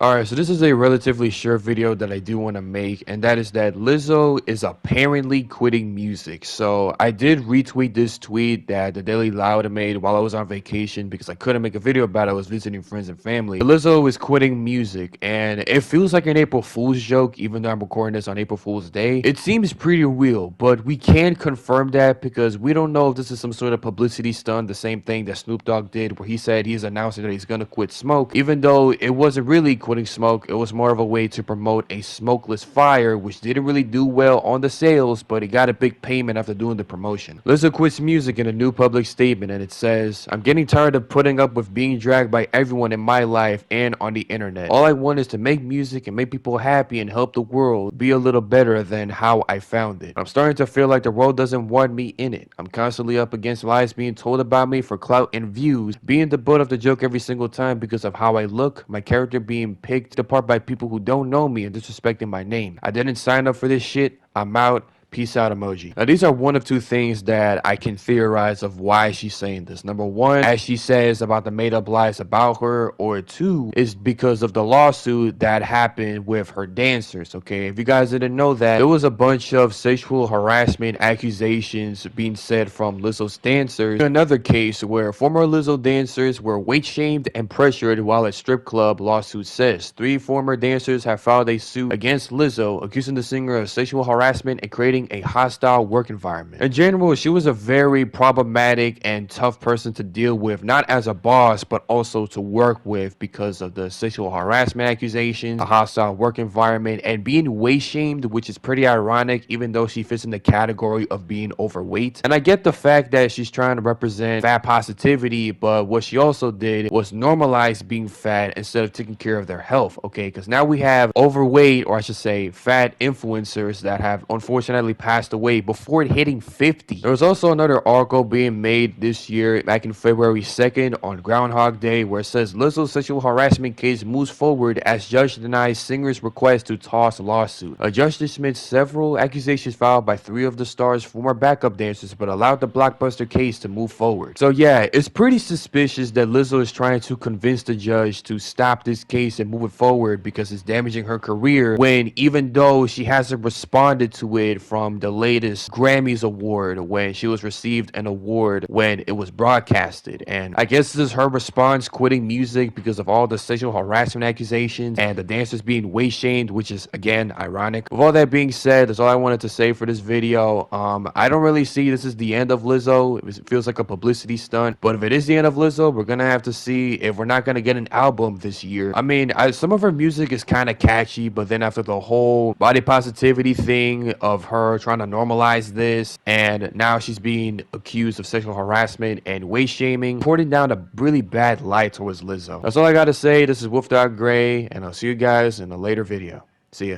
Alright, so this is a relatively short video that I do want to make, and that is that Lizzo is apparently quitting music. So I did retweet this tweet that the Daily Loud made while I was on vacation because I couldn't make a video about it. I was visiting friends and family. Lizzo is quitting music, and it feels like an April Fool's joke, even though I'm recording this on April Fool's Day. It seems pretty real, but we can't confirm that because we don't know if this is some sort of publicity stunt, the same thing that Snoop Dogg did, where he said he's announcing that he's gonna quit smoke, even though it wasn't really quitting smoke. It was more of a way to promote a smokeless fire, which didn't really do well on the sales, but he got a big payment after doing the promotion. Lizzo quits music in a new public statement, and it says, "I'm getting tired of putting up with being dragged by everyone in my life and on the internet. All I want is to make music and make people happy and help the world be a little better than how I found it. I'm starting to feel like the world doesn't want me in it. I'm constantly up against lies being told about me for clout and views, being the butt of the joke every single time because of how I look, my character being picked apart by people who don't know me and disrespecting my name. I didn't sign up for this shit. I'm out. Peace out emoji." Now, these are one of two things that I can theorize of why she's saying this. Number one, as she says about the made up lies about her, or two, is because of the lawsuit that happened with her dancers. Okay, if you guys didn't know that, there was a bunch of sexual harassment accusations being said from Lizzo's dancers. Another case where former Lizzo dancers were weight shamed and pressured while at strip club, lawsuit says. 3 former dancers have filed a suit against Lizzo, accusing the singer of sexual harassment and creating a hostile work environment. In general, she was a very problematic and tough person to deal with, not as a boss, but also to work with because of the sexual harassment accusations, a hostile work environment, and being weight shamed, which is pretty ironic, even though she fits in the category of being overweight. And I get the fact that she's trying to represent fat positivity, but what she also did was normalize being fat instead of taking care of their health, okay? Because now we have overweight, or I should say fat influencers that have unfortunately passed away before hitting 50. There was also another article being made this year back in February 2nd on Groundhog Day where it says Lizzo's sexual harassment case moves forward as judge denies singer's request to toss lawsuit. A judge dismissed several accusations filed by 3 of the star's former backup dancers but allowed the blockbuster case to move forward. So yeah, it's pretty suspicious that Lizzo is trying to convince the judge to stop this case and move it forward because it's damaging her career, when even though she hasn't responded to it from the latest Grammys award when she was received an award when it was broadcasted. And I guess this is her response, quitting music because of all the sexual harassment accusations and the dancers being weight shamed, which is again ironic. With all that being said, that's all I wanted to say for this video. I don't really see this is the end of Lizzo. It feels like a publicity stunt, but if it is the end of Lizzo, we're gonna have to see if we're not gonna get an album this year. I mean, some of her music is kind of catchy, but then after the whole body positivity thing of her trying to normalize this, and now she's being accused of sexual harassment and weight shaming, pouring down a really bad light towards Lizzo. That's all I gotta say. This is Wolf Dog Gray, and I'll see you guys in a later video. See ya.